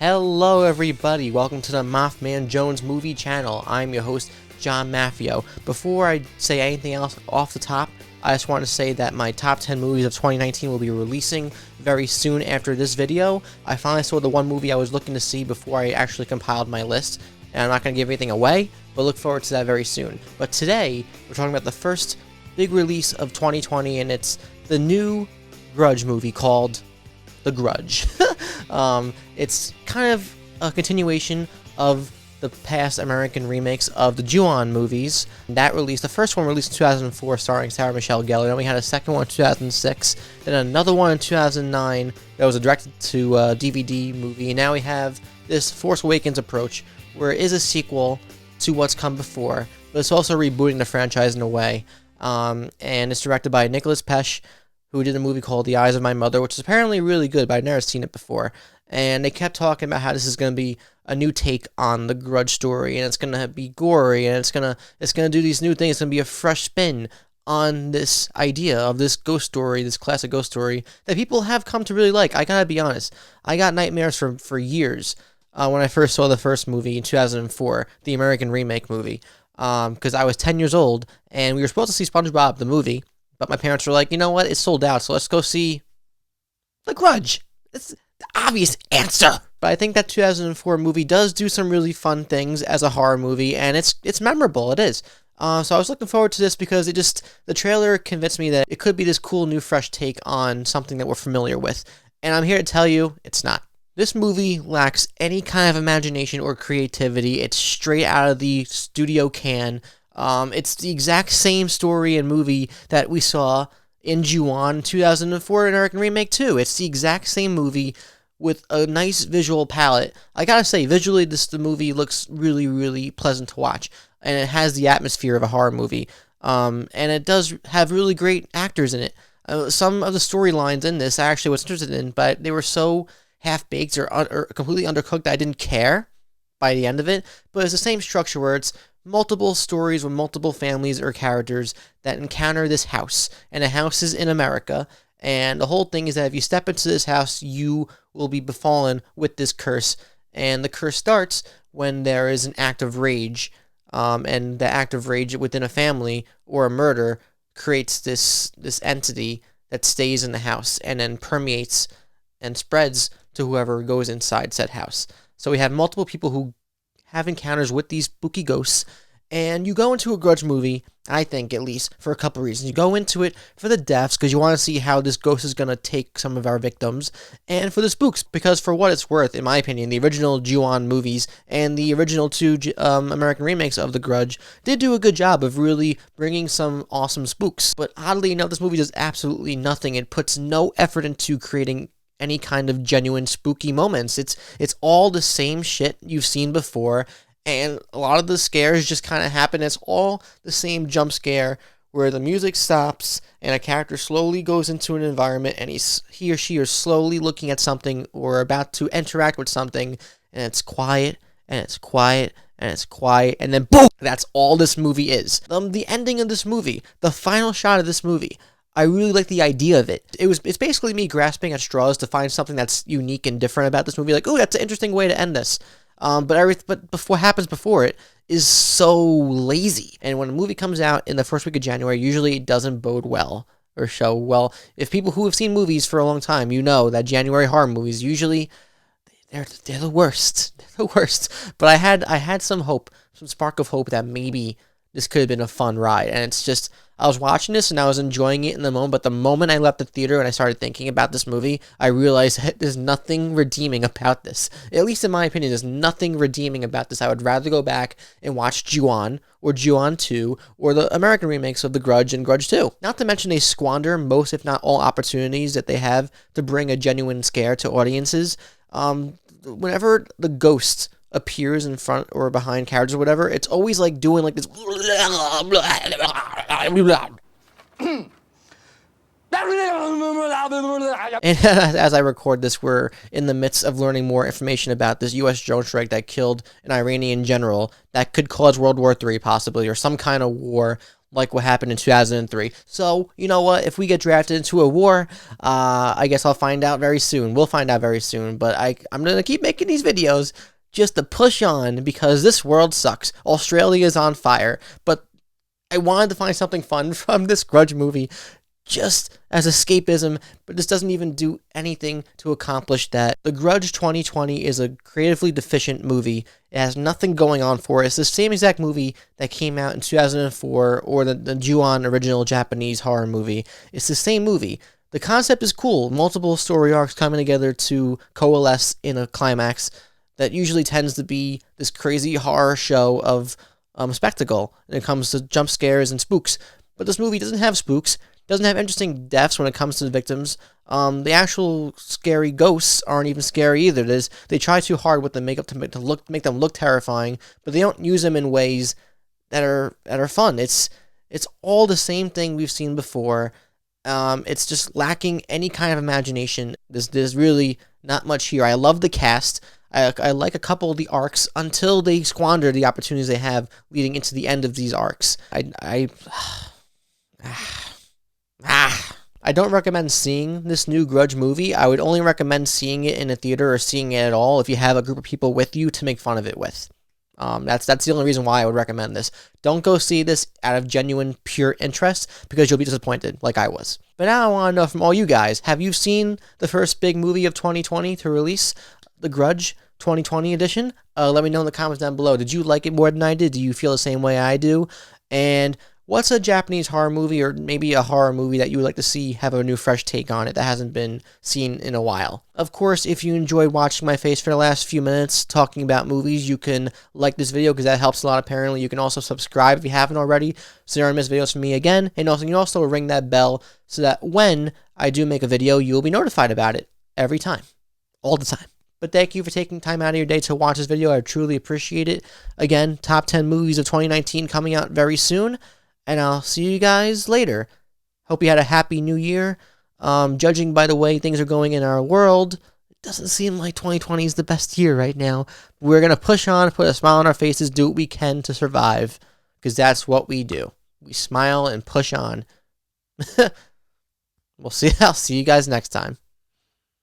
Hello everybody, welcome to the MaffmanJones movie channel. I'm your host, John Maffio. Before I say anything else off the top, I just want to say that my top 10 movies of 2019 will be releasing very soon after this video. I finally saw the one movie I was looking to see before I actually compiled my list, and I'm not going to give anything away, but look forward to that very soon. But today, we're talking about the first big release of 2020, and it's the new Grudge movie called The Grudge. It's kind of a continuation of the past American remakes of the Ju-on movies. That released, the first one released in 2004 starring Sarah Michelle Gellar, then we had a second one in 2006, then another one in 2009 that was a direct-to DVD movie, and now we have this Force Awakens approach where it is a sequel to what's come before, but it's also rebooting the franchise in a way, and it's directed by Nicholas Pesce, who did a movie called The Eyes of My Mother, which is apparently really good, but I've never seen it before. And they kept talking about how this is going to be a new take on the Grudge story, and it's going to be gory, and it's going to do these new things. It's going to be a fresh spin on this idea of this ghost story, this classic ghost story that people have come to really like. I gotta be honest, I got nightmares for years when I first saw the first movie in 2004, the American remake movie, because I was 10 years old, and we were supposed to see SpongeBob the movie, but my parents were like, you know what, it's sold out, so let's go see The Grudge. It's the obvious answer. But I think that 2004 movie does do some really fun things as a horror movie, and it's memorable, it is. So I was looking forward to this because the trailer convinced me that it could be this cool, new, fresh take on something that we're familiar with. And I'm here to tell you, it's not. This movie lacks any kind of imagination or creativity. It's straight out of the studio can. It's the exact same story and movie that we saw in Ju-on 2004 American Remake 2. It's the exact same movie with a nice visual palette. I gotta say, visually, the movie looks really, really pleasant to watch, and it has the atmosphere of a horror movie. And it does have really great actors in it. Some of the storylines in this I actually was interested in, but they were so half-baked or completely undercooked that I didn't care by the end of it. But it's the same structure where it's multiple stories with multiple families or characters that encounter this house, and the house is in America, and the whole thing is that if you step into this house, you will be befallen with this curse, and the curse starts when there is an act of rage, and the act of rage within a family or a murder creates this entity that stays in the house and then permeates and spreads to whoever goes inside said house. So we have multiple people who have encounters with these spooky ghosts, and you go into a Grudge movie, I think, at least, for a couple reasons. You go into it for the deaths, because you want to see how this ghost is going to take some of our victims, and for the spooks, because for what it's worth, in my opinion, the original Ju-on movies and the original two American remakes of The Grudge did do a good job of really bringing some awesome spooks. But oddly enough, this movie does absolutely nothing. It puts no effort into creating any kind of genuine spooky moments. It's all the same shit you've seen before, and a lot of the scares just kind of happen. It's all the same jump scare where the music stops and a character slowly goes into an environment, and he or she are slowly looking at something or about to interact with something, and it's quiet, and it's quiet, and it's quiet, and then boom! That's all this movie is. The ending of this movie, the final shot of this movie, I really like the idea of it. It's basically me grasping at straws to find something that's unique and different about this movie. Like, oh, that's an interesting way to end this. But what happens before it is so lazy. And when a movie comes out in the first week of January, usually it doesn't bode well or show well. If people who have seen movies for a long time, you know that January horror movies usually they're the worst. They're the worst. But I had some hope, some spark of hope that maybe this could have been a fun ride. And it's just, I was watching this and I was enjoying it in the moment, but the moment I left the theater and I started thinking about this movie, I realized there's nothing redeeming about this. At least in my opinion, there's nothing redeeming about this. I would rather go back and watch Ju-on or Ju-on 2 or the American remakes of The Grudge and Grudge 2. Not to mention they squander most, if not all, opportunities that they have to bring a genuine scare to audiences. Whenever the ghost appears in front or behind characters or whatever, it's always like doing like this and as I record this, we're in the midst of learning more information about this U.S. drone strike that killed an Iranian general that could cause World War III possibly, or some kind of war like what happened in 2003. So, you know what? If we get drafted into a war, I guess I'll find out very soon. We'll find out very soon. But I'm going to keep making these videos just to push on because this world sucks. Australia is on fire. But I wanted to find something fun from this Grudge movie just as escapism, but this doesn't even do anything to accomplish that. The Grudge 2020 is a creatively deficient movie. It has nothing going on for it. It's the same exact movie that came out in 2004, or the Ju-on original Japanese horror movie. It's the same movie. The concept is cool. Multiple story arcs coming together to coalesce in a climax that usually tends to be this crazy horror show of spectacle when it comes to jump scares and spooks. But this movie doesn't have spooks. Doesn't have interesting deaths when it comes to the victims. The actual scary ghosts aren't even scary either. They try too hard with the makeup to make them look terrifying, but they don't use them in ways that are fun. It's all the same thing we've seen before. It's just lacking any kind of imagination. There's really not much here. I love the cast. I like a couple of the arcs until they squander the opportunities they have leading into the end of these arcs. I don't recommend seeing this new Grudge movie. I would only recommend seeing it in a theater or seeing it at all if you have a group of people with you to make fun of it with. That's the only reason why I would recommend this. Don't go see this out of genuine, pure interest because you'll be disappointed like I was. But now I want to know from all you guys, have you seen the first big movie of 2020 to release, The Grudge 2020 edition? Let me know in the comments down below. Did you like it more than I did? Do you feel the same way I do? And what's a Japanese horror movie or maybe a horror movie that you would like to see have a new fresh take on it that hasn't been seen in a while? Of course, if you enjoyed watching my face for the last few minutes talking about movies, you can like this video because that helps a lot apparently. You can also subscribe if you haven't already so you don't miss videos from me again. And also, you can also ring that bell so that when I do make a video, you'll be notified about it every time. All the time. But thank you for taking time out of your day to watch this video. I truly appreciate it. Again, top 10 movies of 2019 coming out very soon. And I'll see you guys later. Hope you had a happy new year. Judging by the way things are going in our world, it doesn't seem like 2020 is the best year right now. We're going to push on, put a smile on our faces, do what we can to survive. Because that's what we do. We smile and push on. I'll see you guys next time.